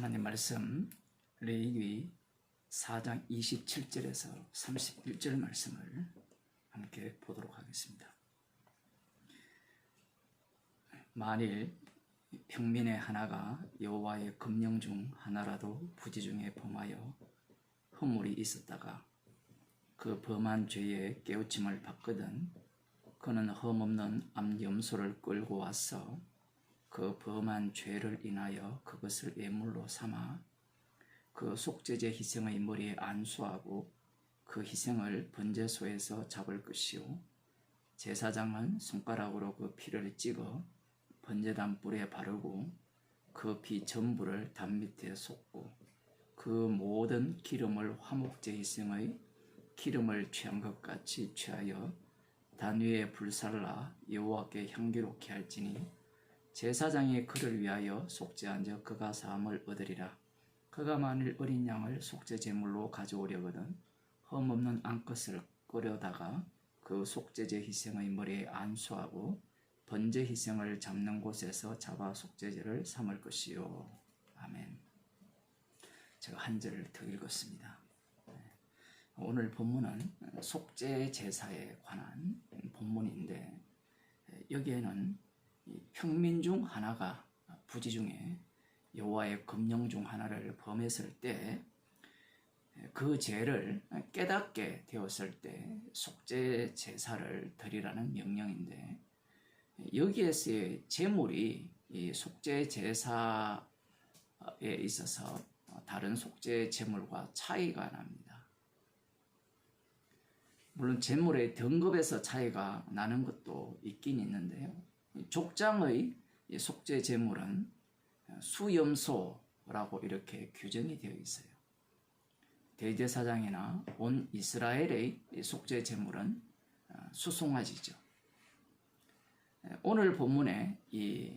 하나님 말씀 레위기 4장 27절에서 31절 말씀을 함께 보도록 하겠습니다. 만일 평민의 하나가 여호와의 금령 중 하나라도 부지 중에 범하여 허물이 있었다가 그 범한 죄에 깨우침을 받거든 그는 흠없는 암염소를 끌고 와서 그 범한 죄를 인하여 그것을 예물로 삼아 그 속죄제 희생의 머리에 안수하고 그 희생을 번제소에서 잡을 것이요 제사장은 손가락으로 그 피를 찍어 번제단 뿔에 바르고 그 피 전부를 단 밑에 쏟고 그 모든 기름을 화목제 희생의 기름을 취한 것 같이 취하여 단 위에 불살라 여호와께 향기롭게 할지니 제사장이 그를 위하여 속죄한 적 그가 사함을 얻으리라. 그가 만일 어린 양을 속죄 제물로 가져오려거든 흠없는 암컷을 끓여다가 그 속죄제 희생의 머리에 안수하고 번제 희생을 잡는 곳에서 잡아 속죄제를 삼을 것이요. 아멘. 제가 한 절을 더 읽었습니다. 오늘 본문은 속죄 제사에 관한 본문인데 여기에는 평민 중 하나가 부지 중에 여호와의 금령 중 하나를 범했을 때 그 죄를 깨닫게 되었을 때 속죄 제사를 드리라는 명령인데 여기에서의 제물이 이 속죄 제사에 있어서 다른 속죄 제물과 차이가 납니다. 물론 제물의 등급에서 차이가 나는 것도 있긴 있는데요. 족장의 속죄 제물은 수염소라고 이렇게 규정이 되어 있어요. 대제사장이나 온 이스라엘의 속죄 제물은 수송아지죠. 오늘 본문에 이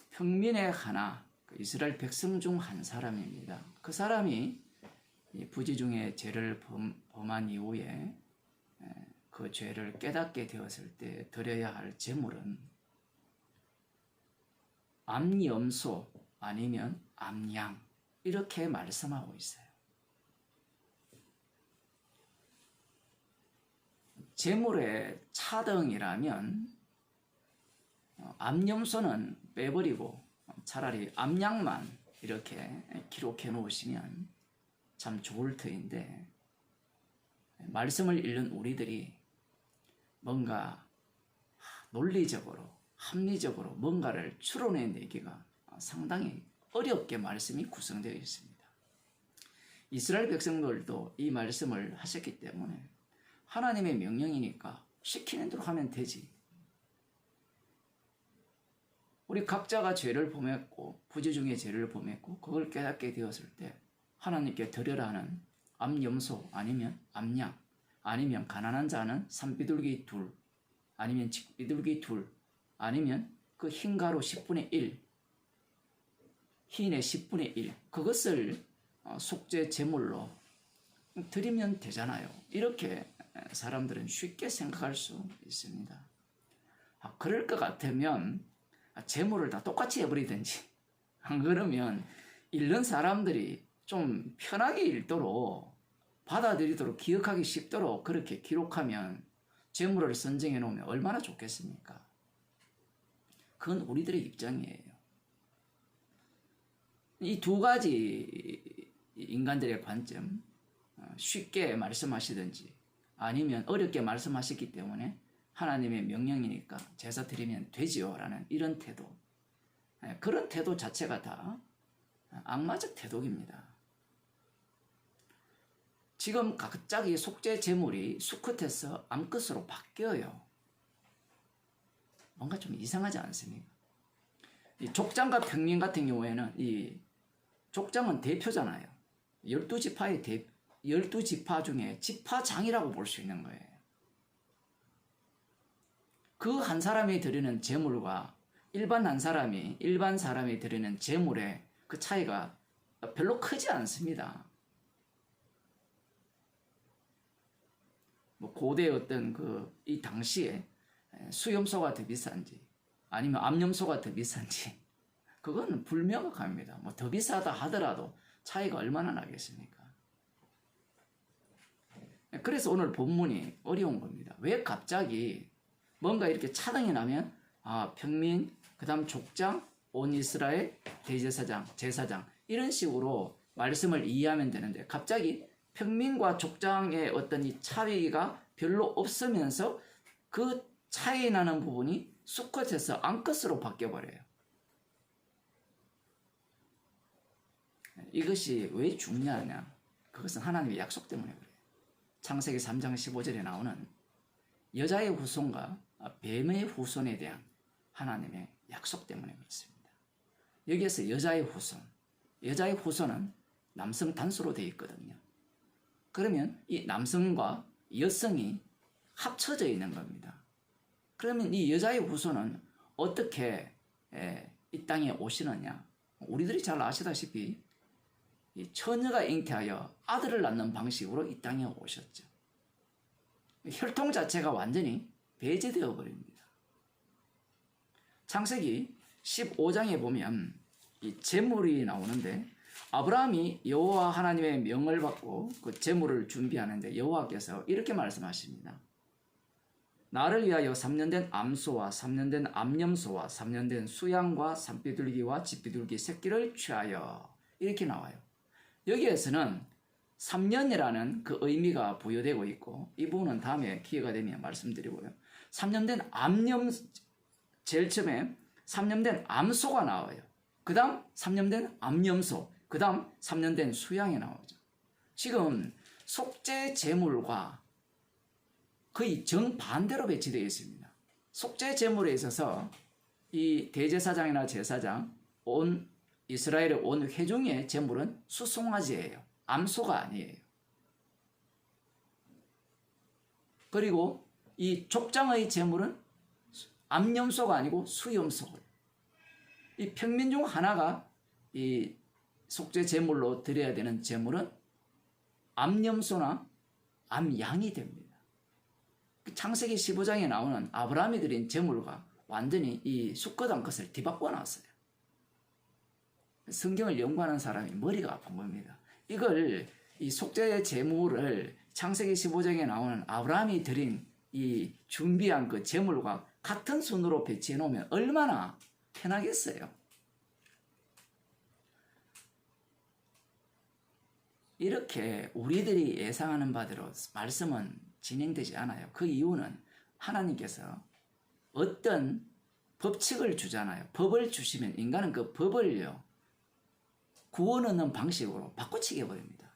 평민의 하나, 이스라엘 백성 중 한 사람입니다. 그 사람이 부지 중에 죄를 범한 이후에 그 죄를 깨닫게 되었을 때 드려야 할 제물은 암염소 아니면 암양 이렇게 말씀하고 있어요. 제물의 차등이라면 암염소는 빼버리고 차라리 암양만 이렇게 기록해 놓으시면 참 좋을 터인데 말씀을 읽는 우리들이 뭔가 논리적으로 합리적으로 뭔가를 추론해내기가 상당히 어렵게 말씀이 구성되어 있습니다. 이스라엘 백성들도 이 말씀을 하셨기 때문에 하나님의 명령이니까 시키는 대로 하면 되지. 우리 각자가 죄를 범했고 부지 중에 죄를 범했고 그걸 깨닫게 되었을 때 하나님께 드려라는 암염소 아니면 암양 아니면 가난한 자는 산비둘기 둘 아니면 직비둘기 둘 아니면 그 흰가루 10분의 1 흰의 10분의 1 그것을 속죄 제물로 드리면 되잖아요. 이렇게 사람들은 쉽게 생각할 수 있습니다. 그럴 것 같으면 제물을 다 똑같이 해버리든지 안 그러면 읽는 사람들이 좀 편하게 읽도록 받아들이도록 기억하기 쉽도록 그렇게 기록하면 제물을 선정해 놓으면 얼마나 좋겠습니까? 그건 우리들의 입장이에요. 이 두 가지 인간들의 관점 쉽게 말씀하시든지 아니면 어렵게 말씀하셨기 때문에 하나님의 명령이니까 제사 드리면 되지요 라는 이런 태도 그런 태도 자체가 다 악마적 태도입니다. 지금 갑자기 속죄 제물이 수컷에서 암컷으로 바뀌어요. 뭔가 좀 이상하지 않습니까? 이 족장과 평민 같은 경우에는 이 족장은 대표잖아요. 12지파 중에 지파장이라고 볼 수 있는 거예요. 그 한 사람이 드리는 제물과 일반 사람이 드리는 제물의 그 차이가 별로 크지 않습니다. 뭐 고대 어떤 이 당시에 수염소가 더 비싼지 아니면 암염소가 더 비싼지 그건 불명확합니다. 뭐 더 비싸다 하더라도 차이가 얼마나 나겠습니까? 그래서 오늘 본문이 어려운 겁니다. 왜 갑자기 뭔가 이렇게 차등이 나면 평민, 그 다음 족장, 온 이스라엘, 대제사장, 제사장 이런 식으로 말씀을 이해하면 되는데 갑자기 평민과 족장의 어떤 이 차이가 별로 없으면서 그 차이 나는 부분이 수컷에서 암컷으로 바뀌어버려요. 이것이 왜 중요하냐? 그것은 하나님의 약속 때문에 그래요. 창세기 3장 15절에 나오는 여자의 후손과 뱀의 후손에 대한 하나님의 약속 때문에 그렇습니다. 여기에서 여자의 후손은 남성 단수로 되어 있거든요. 그러면 이 남성과 여성이 합쳐져 있는 겁니다. 그러면 이 여자의 후손은 어떻게 이 땅에 오시느냐? 우리들이 잘 아시다시피 이 처녀가 잉태하여 아들을 낳는 방식으로 이 땅에 오셨죠. 혈통 자체가 완전히 배제되어 버립니다. 창세기 15장에 보면 이 제물이 나오는데 아브라함이 여호와 하나님의 명을 받고 그 제물을 준비하는데 여호와께서 이렇게 말씀하십니다. 나를 위하여 3년 된 암소와 3년 된 암염소와 3년 된 수양과 산비둘기와 집비둘기 새끼를 취하여 이렇게 나와요. 여기에서는 3년이라는 그 의미가 부여되고 있고 이 부분은 다음에 기회가 되면 말씀드리고요. 3년 된 제일 처음에 3년 된 암소가 나와요. 그 다음 3년 된 암염소, 그 다음 3년 된 수양이 나오죠. 지금 속죄 제물과 거의 정반대로 배치되어 있습니다. 속죄 제물에 있어서 이 대제사장이나 제사장, 온 이스라엘의 온 회중의 제물은 수송아지예요. 암소가 아니에요. 그리고 이 족장의 제물은 암염소가 아니고 수염소예요. 이 평민 중 하나가 이 속죄 제물로 드려야 되는 제물은 암염소나 암양이 됩니다. 창세기 15장에 나오는 아브라함이 드린 제물과 완전히 이 수컷 암컷을 뒤바꿔 놨어요. 성경을 연구하는 사람이 머리가 아픈 겁니다. 이걸 이 속죄 제물을 창세기 15장에 나오는 아브라함이 드린 이 준비한 그 제물과 같은 순으로 배치해 놓으면 얼마나 편하겠어요. 이렇게 우리들이 예상하는 바대로 말씀은 진행되지 않아요. 그 이유는 하나님께서 어떤 법칙을 주잖아요. 법을 주시면 인간은 그 법을요 구원 얻는 방식으로 바꿔치기 해버립니다.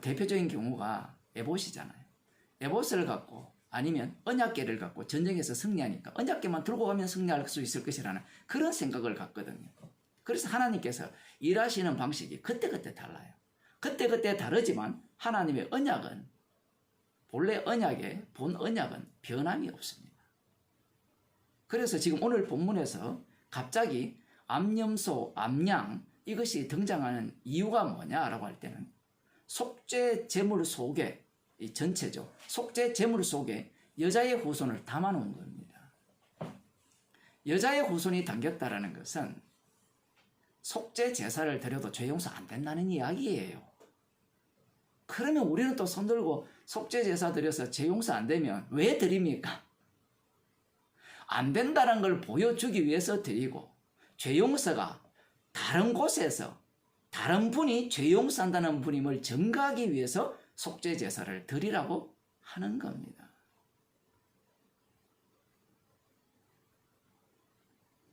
대표적인 경우가 에봇이잖아요. 에봇을 갖고 아니면 언약궤를 갖고 전쟁에서 승리하니까 언약궤만 들고 가면 승리할 수 있을 것이라는 그런 생각을 갖거든요. 그래서 하나님께서 일하시는 방식이 그때그때 달라요. 그때그때 다르지만 하나님의 언약은 본래 언약의 본 언약은 변함이 없습니다. 그래서 지금 오늘 본문에서 갑자기 암염소, 암양 이것이 등장하는 이유가 뭐냐라고 할 때는 속죄 제물 속에 이 전체죠. 속죄 제물 속에 여자의 후손을 담아놓은 겁니다. 여자의 후손이 담겼다라는 것은 속죄 제사를 드려도 죄 용서 안 된다는 이야기예요. 그러면 우리는 또 손들고 속죄 제사 드려서 죄 용서 안 되면 왜 드립니까? 안 된다는 걸 보여주기 위해서 드리고 죄 용서가 다른 곳에서 다른 분이 죄 용서한다는 분임을 증거하기 위해서 속죄 제사를 드리라고 하는 겁니다.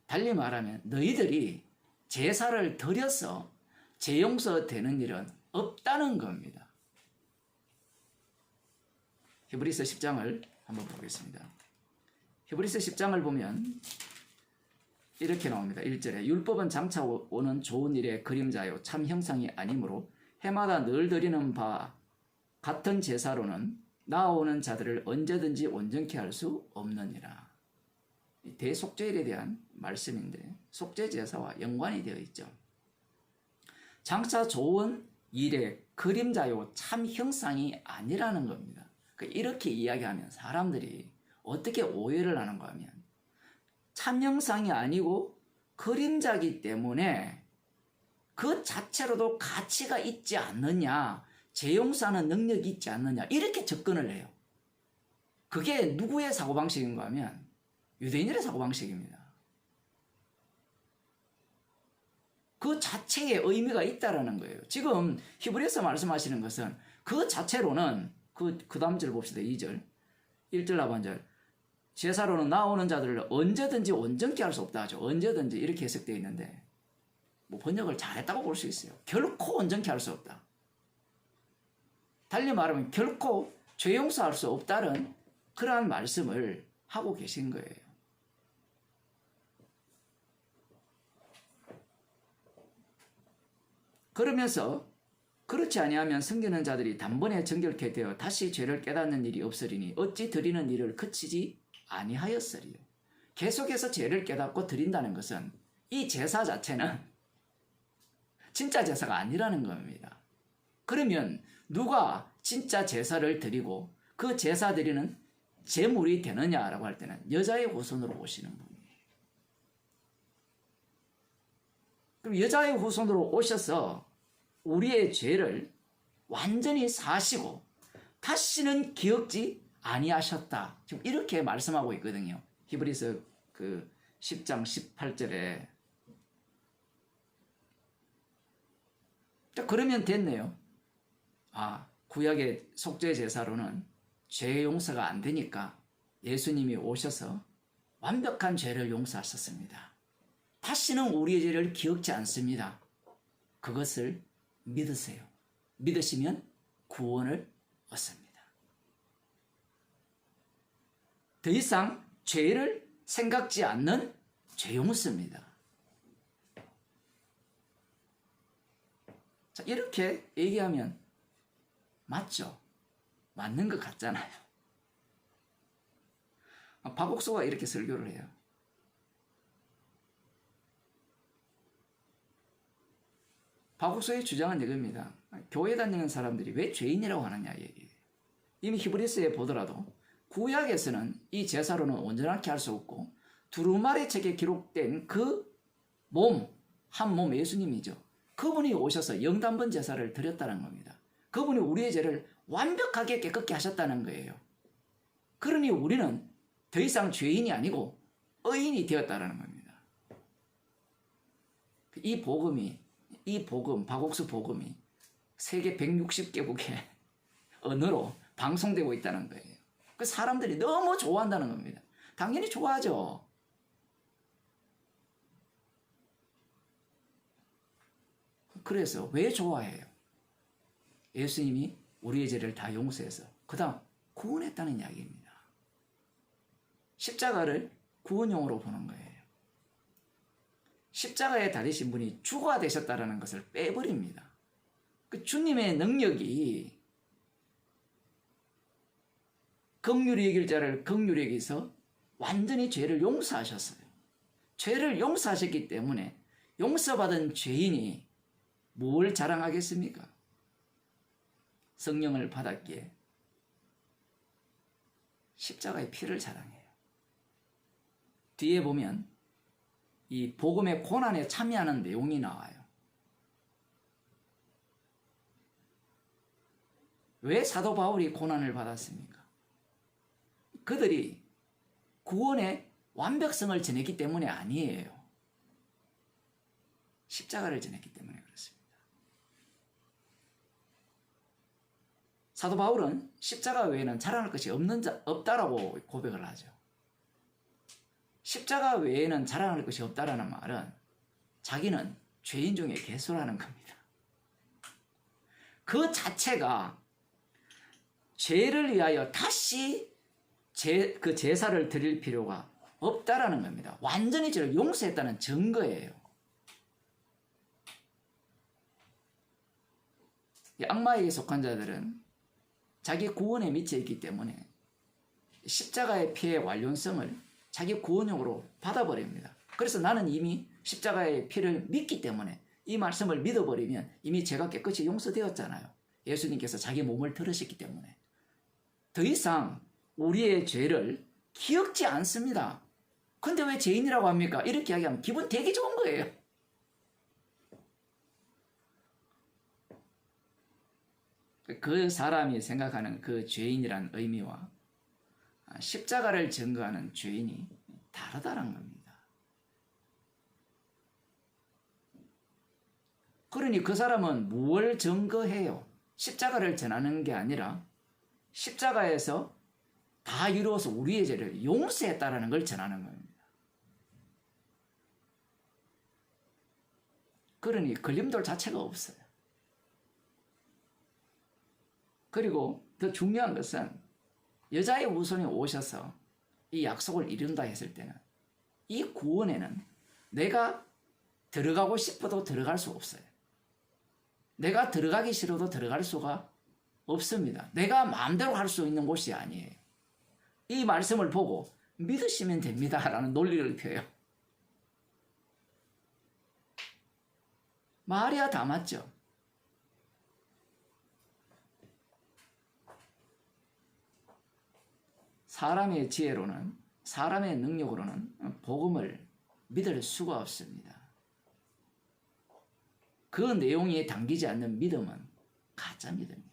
달리 말하면 너희들이 제사를 드려서 죄 용서되는 일은 없다는 겁니다. 히브리서 10장을 한번 보겠습니다. 히브리서 10장을 보면 이렇게 나옵니다. 1절에 율법은 장차 오는 좋은 일의 그림자요 참 형상이 아니므로 해마다 늘 드리는 바 같은 제사로는 나아오는 자들을 언제든지 온전케 할 수 없느니라. 대속죄일에 대한 말씀인데 속죄 제사와 연관이 되어 있죠. 장차 좋은 일의 그림자요 참 형상이 아니라는 겁니다. 이렇게 이야기하면 사람들이 어떻게 오해를 하는가 하면 참 형상이 아니고 그림자기 때문에 그 자체로도 가치가 있지 않느냐, 재용서하는 능력이 있지 않느냐, 이렇게 접근을 해요. 그게 누구의 사고방식인가 하면 유대인들의 사고방식입니다. 그 자체에 의미가 있다라는 거예요. 지금 히브리서 말씀하시는 것은 그 자체로는 그 다음 절 봅시다. 2절 1절 하반절 제사로는 나오는 자들을 언제든지 온전케 할 수 없다 하죠. 언제든지 이렇게 해석되어 있는데 뭐 번역을 잘했다고 볼 수 있어요. 결코 온전케 할 수 없다. 달리 말하면 결코 죄 용서할 수 없다는 그러한 말씀을 하고 계신 거예요. 그러면서 그렇지 아니하면 섬기는 자들이 단번에 정결케 되어 다시 죄를 깨닫는 일이 없으리니 어찌 드리는 일을 그치지 아니하였으리요. 계속해서 죄를 깨닫고 드린다는 것은 이 제사 자체는 진짜 제사가 아니라는 겁니다. 그러면 누가 진짜 제사를 드리고 그 제사 드리는 제물이 되느냐라고 할 때는 여자의 후손으로 오시는 분이에요. 그럼 여자의 후손으로 오셔서 우리의 죄를 완전히 사시고 다시는 기억지 아니하셨다. 지금 이렇게 말씀하고 있거든요. 히브리서 10장 18절에. 자, 그러면 됐네요. 구약의 속죄 제사로는 죄 용서가 안 되니까 예수님이 오셔서 완벽한 죄를 용서하셨습니다. 다시는 우리의 죄를 기억지 않습니다. 그것을 믿으세요. 믿으시면 구원을 얻습니다. 더 이상 죄를 생각지 않는 죄 용서입니다. 자, 이렇게 얘기하면 맞죠? 맞는 것 같잖아요. 박옥수가 이렇게 설교를 해요. 박옥수의 주장은 이겁니다. 교회 다니는 사람들이 왜 죄인이라고 하느냐 얘기예요. 이미 히브리서에 보더라도 구약에서는 이 제사로는 온전하게 할 수 없고 두루마리 책에 기록된 그 몸, 한 몸 예수님이죠. 그분이 오셔서 영단번 제사를 드렸다는 겁니다. 그분이 우리의 죄를 완벽하게 깨끗게 하셨다는 거예요. 그러니 우리는 더 이상 죄인이 아니고 의인이 되었다는 겁니다. 이 복음, 박옥수 복음이 세계 160개국의 언어로 방송되고 있다는 거예요. 그 사람들이 너무 좋아한다는 겁니다. 당연히 좋아하죠. 그래서 왜 좋아해요? 예수님이 우리의 죄를 다 용서해서 그 다음 구원했다는 이야기입니다. 십자가를 구원용으로 보는 거예요. 십자가에 달리신 분이 주가 되셨다는 것을 빼버립니다. 그 주님의 능력이 긍휼히 여길 자를 긍휼히 여기서 완전히 죄를 용서하셨어요. 죄를 용서하셨기 때문에 용서받은 죄인이 뭘 자랑하겠습니까? 성령을 받았기에 십자가의 피를 자랑해요. 뒤에 보면 이 복음의 고난에 참여하는 내용이 나와요. 왜 사도 바울이 고난을 받았습니까? 그들이 구원의 완벽성을 전했기 때문에 아니에요. 십자가를 전했기 때문에 그렇습니다. 사도 바울은 십자가 외에는 자랑할 것이 없다라고 고백을 하죠. 십자가 외에는 자랑할 것이 없다라는 말은 자기는 죄인 중에 괴수라는 겁니다. 그 자체가 죄를 위하여 다시 그 제사를 드릴 필요가 없다라는 겁니다. 완전히 죄를 용서했다는 증거예요. 악마에게 속한 자들은 자기 구원에 미쳐 있기 때문에 십자가의 피의 완료성을 자기 구원용으로 받아버립니다. 그래서 나는 이미 십자가의 피를 믿기 때문에 이 말씀을 믿어버리면 이미 죄가 깨끗이 용서되었잖아요. 예수님께서 자기 몸을 들으셨기 때문에 더 이상 우리의 죄를 기억지 않습니다. 근데 왜 죄인이라고 합니까? 이렇게 이야기하면 기분 되게 좋은 거예요. 그 사람이 생각하는 그 죄인이란 의미와 십자가를 증거하는 죄인이 다르다는 겁니다. 그러니 그 사람은 무엇을 증거해요? 십자가를 전하는 게 아니라 십자가에서 다 이루어서 우리의 죄를 용서했다라는 걸 전하는 겁니다. 그러니 걸림돌 자체가 없어요. 그리고 더 중요한 것은 여자의 후손이 오셔서 이 약속을 이룬다 했을 때는 이 구원에는 내가 들어가고 싶어도 들어갈 수 없어요. 내가 들어가기 싫어도 들어갈 수가 없습니다. 내가 마음대로 할 수 있는 곳이 아니에요. 이 말씀을 보고 믿으시면 됩니다라는 논리를 펴요. 말이야 다 맞죠. 사람의 지혜로는, 사람의 능력으로는 복음을 믿을 수가 없습니다. 그 내용이 담기지 않는 믿음은 가짜 믿음이에요.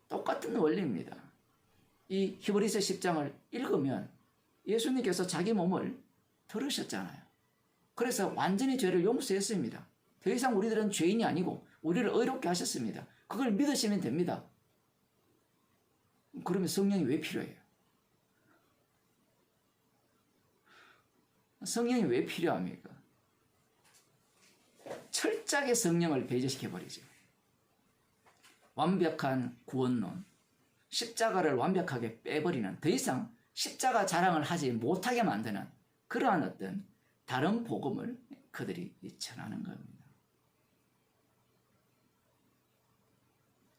똑같은 원리입니다. 이 히브리서 10장을 읽으면 예수님께서 자기 몸을 들으셨잖아요. 그래서 완전히 죄를 용서했습니다. 더 이상 우리들은 죄인이 아니고 우리를 의롭게 하셨습니다. 그걸 믿으시면 됩니다. 그러면 성령이 왜 필요해요? 성령이 왜 필요합니까? 철저하게 성령을 배제시켜버리죠. 완벽한 구원론, 십자가를 완벽하게 빼버리는, 더 이상 십자가 자랑을 하지 못하게 만드는 그러한 어떤 다른 복음을 그들이 전하는 겁니다.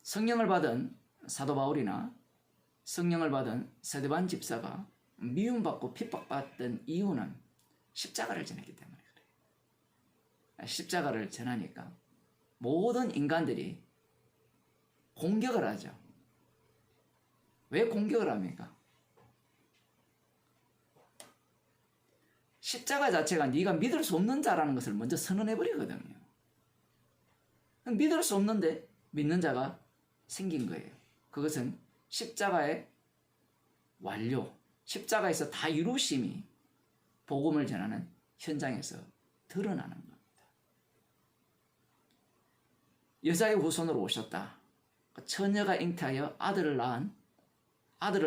성령을 받은 사도 바울이나 성령을 받은 스데반 집사가 미움받고 핍박받던 이유는 십자가를 전했기 때문에 그래요. 십자가를 전하니까 모든 인간들이 공격을 하죠. 왜 공격을 합니까? 십자가 자체가 네가 믿을 수 없는 자라는 것을 먼저 선언해버리거든요. 믿을 수 없는데 믿는 자가 생긴 거예요. 그것은 십자가의 완료, 십자가에서 다 이루심이 복음을 전하는 현장에서 드러나는 겁니다. 여자의 후손으로 오셨다. 처녀가 잉태하여 아들을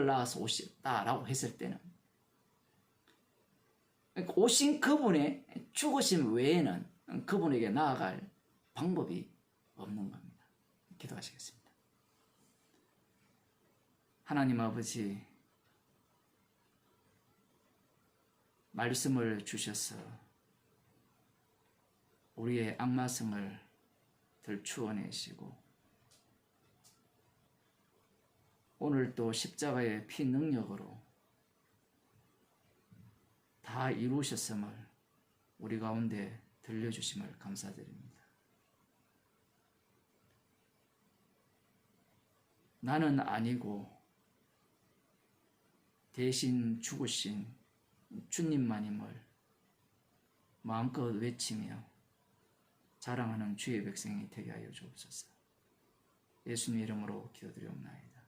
낳아서 오셨다라고 했을 때는 오신 그분의 죽으심 외에는 그분에게 나아갈 방법이 없는 겁니다. 기도하시겠습니다. 하나님 아버지, 말씀을 주셔서 우리의 악마성을 들추어내시고 오늘 또 십자가의 피 능력으로 다 이루셨음을 우리 가운데 들려주심을 감사드립니다. 나는 아니고 대신 죽으신 주님만임을 마음껏 외치며 자랑하는 주의 백성이 되게 하여 주옵소서. 예수님 이름으로 기도드리옵나이다.